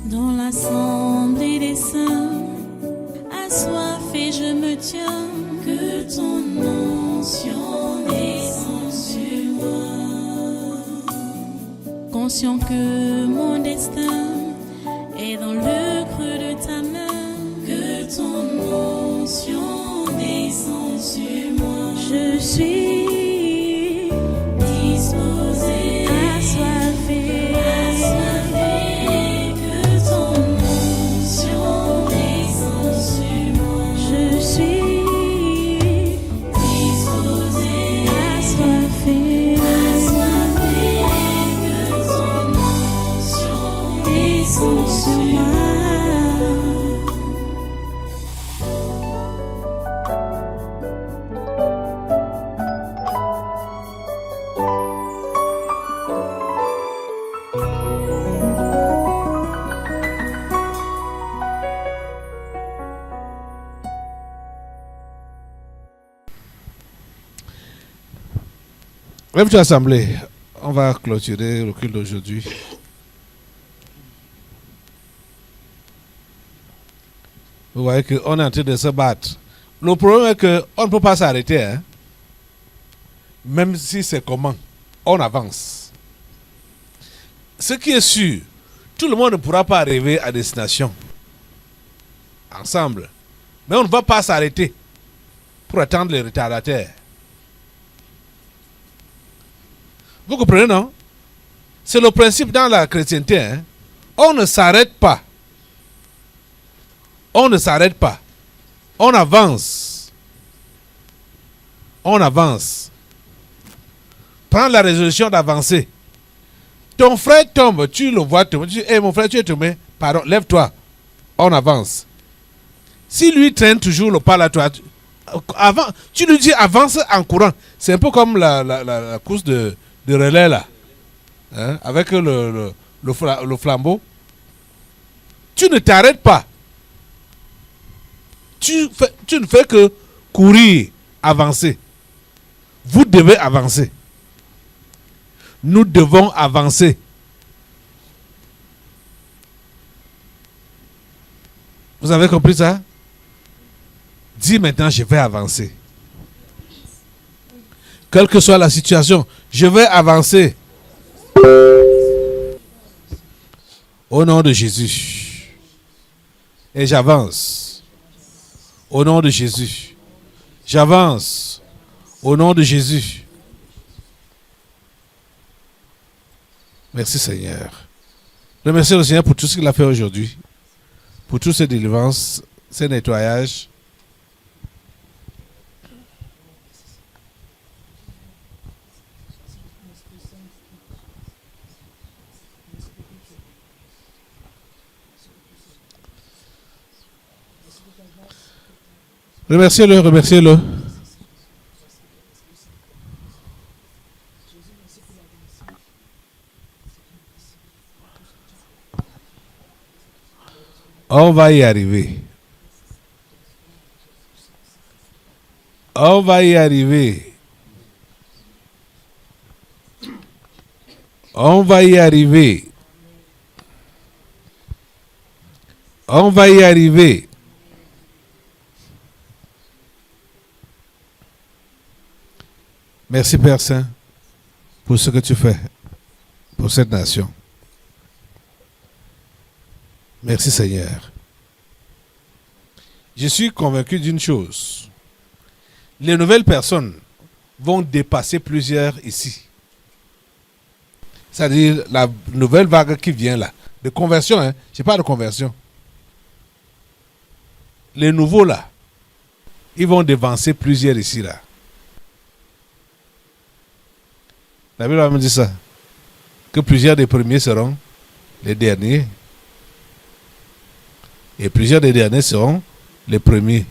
Dans l'assemblée des saints, assoiffé je me tiens, que ton onction descende sur moi. Conscient que mon destin est dans le creux de ta main, que ton onction descende sur moi. Je suis disposé, assoiffé, que ton onction descende sur moi. Je suis disposé, assoiffé, que ton onction descende sur moi. Lève-toi, assemblée. On va clôturer le culte d'aujourd'hui. Vous voyez qu'on est en train de se battre. Le problème est qu'on ne peut pas s'arrêter. Hein? Même si c'est comment, on avance. Ce qui est sûr, tout le monde ne pourra pas arriver à destination ensemble. Mais on ne va pas s'arrêter pour attendre les retardataires. Vous comprenez, non? C'est le principe dans la chrétienté. Hein? On ne s'arrête pas. On ne s'arrête pas. On avance. On avance. Prends la résolution d'avancer. Ton frère tombe, tu le vois tomber. Tu dis, hey, mon frère, tu es tombé. Pardon, lève-toi. On avance. Si lui traîne toujours le pas là, toi, avant, tu lui dis avance en courant. C'est un peu comme la course de relais là. Hein, avec le flambeau. Tu ne t'arrêtes pas. Tu ne fais que courir, avancer. Vous devez avancer. Nous devons avancer. Vous avez compris ça? Dis maintenant, je vais avancer. Quelle que soit la situation, je vais avancer. Au nom de Jésus. Et j'avance. Au nom de Jésus. J'avance. Au nom de Jésus. Merci Seigneur. Remercie le Seigneur pour tout ce qu'il a fait aujourd'hui. Pour toutes ces délivrances, ces nettoyages. Remerciez-le, remerciez-le. On va y arriver. On va y arriver. On va y arriver. On va y arriver. Merci Père Saint pour ce que tu fais pour cette nation. Merci Seigneur. Je suis convaincu d'une chose. Les nouvelles personnes vont dépasser plusieurs ici. C'est-à-dire la nouvelle vague qui vient là. De conversion, hein. Je parle de conversion. Les nouveaux là, ils vont devancer plusieurs ici là. La Bible va me dire ça. Que plusieurs des premiers seront les derniers. Et plusieurs des derniers seront les premiers.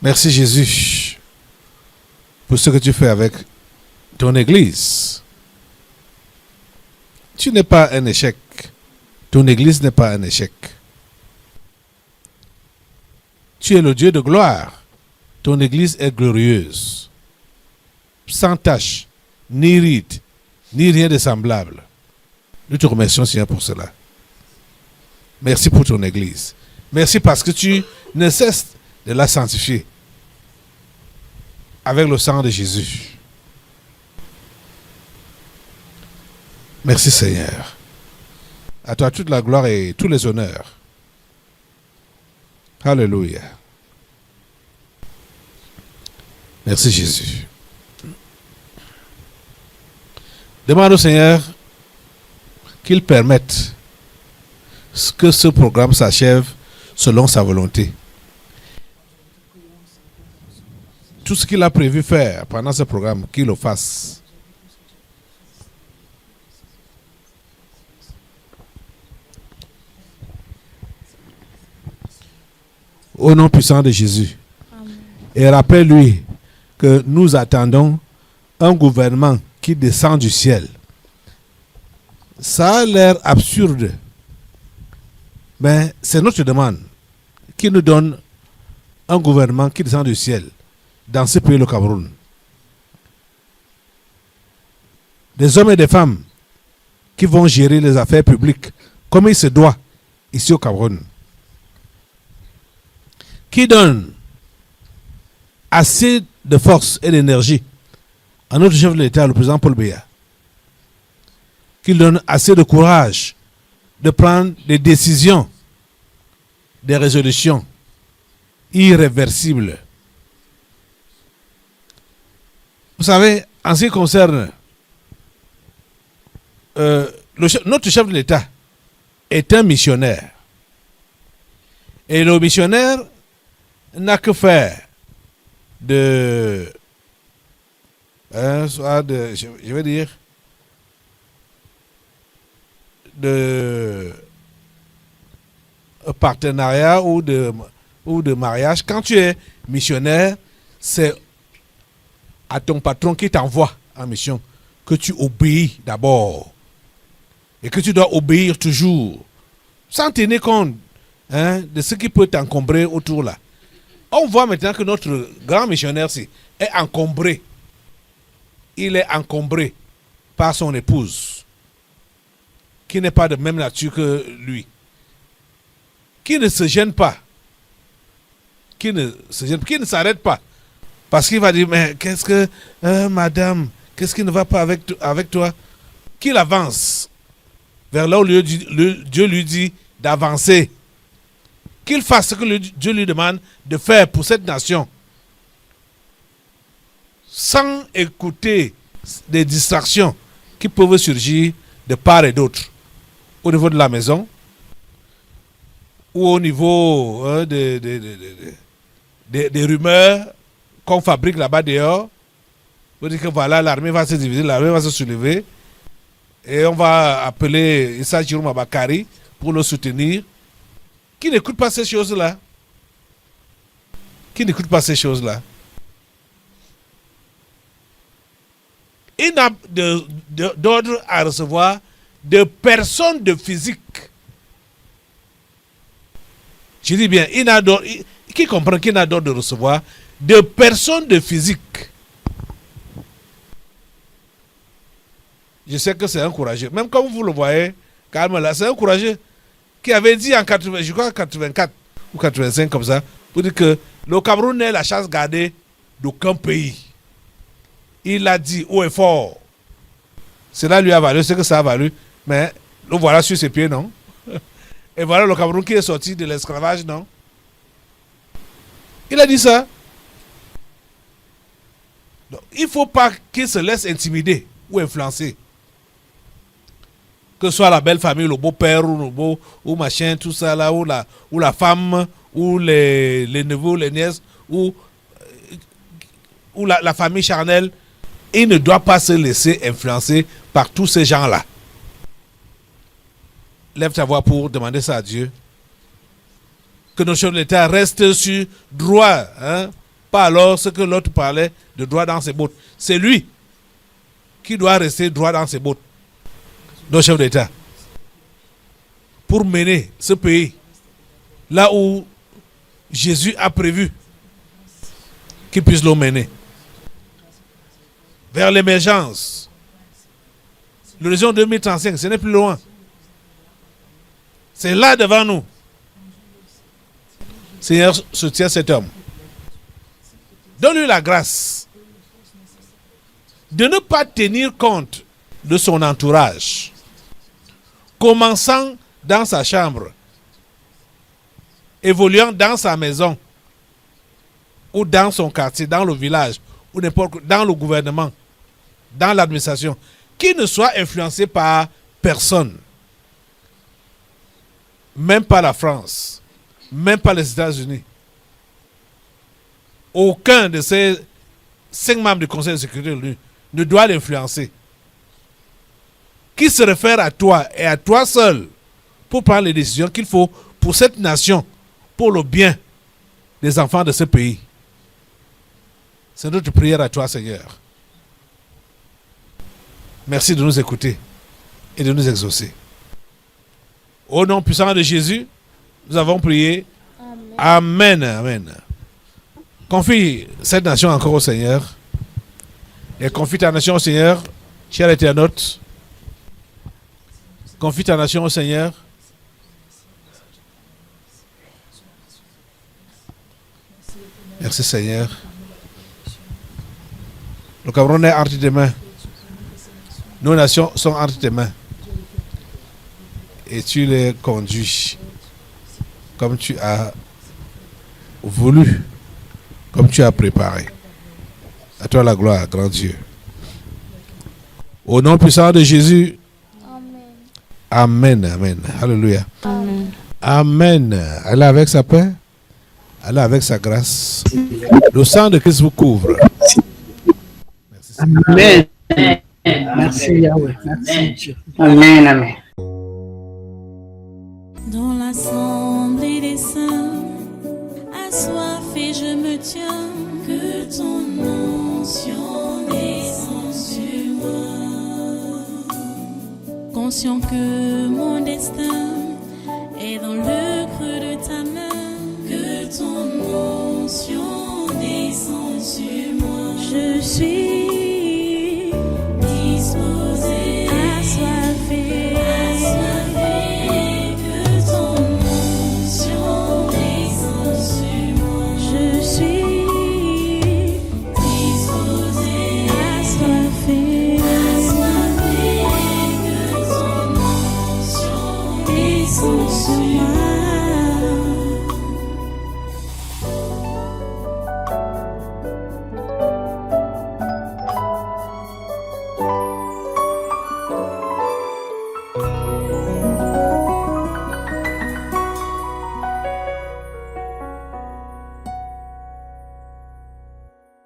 Merci Jésus pour ce que tu fais avec ton Église. Tu n'es pas un échec. Ton Église n'est pas un échec. Tu es le Dieu de gloire. Ton Église est glorieuse. Sans tache, ni ride, ni rien de semblable. Nous te remercions, Seigneur, pour cela. Merci pour ton Église. Merci parce que tu ne cesses de la sanctifier avec le sang de Jésus. Merci, Seigneur. À toi toute la gloire et tous les honneurs. Alléluia. Merci, Jésus. Demande au Seigneur qu'il permette que ce programme s'achève selon sa volonté. Tout ce qu'il a prévu faire pendant ce programme, qu'il le fasse. Au nom puissant de Jésus. Amen. Et rappelle-lui que nous attendons un gouvernement qui descend du ciel. Ça a l'air absurde, mais c'est notre demande qui nous donne un gouvernement qui descend du ciel dans ce pays, le Cameroun. Des hommes et des femmes qui vont gérer les affaires publiques comme il se doit ici au Cameroun. Qui donne assez de force et d'énergie à notre chef de l'État, le président Paul Biya. Qu'il donne assez de courage de prendre des décisions, des résolutions irréversibles. Vous savez, en ce qui concerne notre chef de l'État est un missionnaire. Et le missionnaire n'a que faire de, je vais dire, de partenariat ou de mariage. Quand tu es missionnaire, c'est à ton patron qui t'envoie en mission que tu obéis d'abord et que tu dois obéir toujours sans tenir compte de ce qui peut t'encombrer autour là. On voit maintenant que notre grand missionnaire est encombré. Il est encombré par son épouse, qui n'est pas de même nature que lui, qui ne se gêne pas, qui ne s'arrête pas, parce qu'il va dire, mais qu'est-ce que, madame, qu'est-ce qui ne va pas avec toi? Qu'il avance vers là où Dieu lui dit d'avancer. Qu'il fasse ce que Dieu lui demande de faire pour cette nation, sans écouter des distractions qui peuvent surgir de part et d'autre, au niveau de la maison, ou au niveau des rumeurs qu'on fabrique là-bas dehors. On dit que voilà, l'armée va se diviser, l'armée va se soulever, et on va appeler Issa Jérôme Bakari pour le soutenir. Qui n'écoute pas ces choses-là? Qui n'écoute pas ces choses-là? Il n'a d'ordre à recevoir de personne de physique. Je dis bien, qui comprend qu'il n'a d'ordre de recevoir de personne de physique? Je sais que c'est un courageux. Même comme vous le voyez, calme là, c'est un courageux qui avait dit en 84 ou 85 comme ça, pour dire que le Cameroun est la chasse gardée d'aucun pays. Il a dit haut et fort. Cela lui a valu ce que ça a valu, mais le voilà sur ses pieds, non? Et voilà le Cameroun qui est sorti de l'esclavage, non? Il a dit ça. Donc, il ne faut pas qu'il se laisse intimider ou influencer. Que ce soit la belle famille, le beau-père ou machin, tout ça là, ou la femme, ou les neveux, les nièces, ou la famille charnelle, il ne doit pas se laisser influencer par tous ces gens-là. Lève ta voix pour demander ça à Dieu. Que nos chefs de l'État restent sur droit, pas alors ce que l'autre parlait de droit dans ses bottes. C'est lui qui doit rester droit dans ses bottes. Nos chefs d'État, pour mener ce pays là où Jésus a prévu qu'il puisse le mener, vers l'émergence, L'horizon 2035, ce n'est plus loin. C'est là devant nous. Seigneur, soutiens cet homme. Donne-lui la grâce de ne pas tenir compte de son entourage, commençant dans sa chambre, évoluant dans sa maison, ou dans son quartier, dans le village, ou n'importe où, dans le gouvernement, dans l'administration, qui ne soit influencé par personne, même pas la France, même pas les États-Unis. Aucun de ces 5 membres du Conseil de sécurité de l'ONU ne doit l'influencer. Qui se réfère à toi et à toi seul pour prendre les décisions qu'il faut pour cette nation, pour le bien des enfants de ce pays. C'est notre prière à toi, Seigneur. Merci de nous écouter et de nous exaucer. Au nom puissant de Jésus, nous avons prié. Amen. Amen. Confie cette nation encore au Seigneur. Et confie ta nation au Seigneur, cher internaute. Confie ta nation au Seigneur. Merci Seigneur. Le Cameroun est entre tes mains. Nos nations sont entre tes mains. Et tu les conduis comme tu as voulu, comme tu as préparé. À toi la gloire, grand Dieu. Au nom puissant de Jésus. Amen. Amen. Alléluia. Amen. Amen. Allez avec sa paix. Allez avec sa grâce. Le sang de Christ vous couvre. Merci, Seigneur. Amen. Merci Yahweh. Merci Dieu. Amen. Amen. Dans l'assemblée des saints, assoiffé je me tiens, que ton onction descende sur moi. Conscient que mon destin est dans le creux de ta main, que ton onction descende sur moi. Je suis disposé.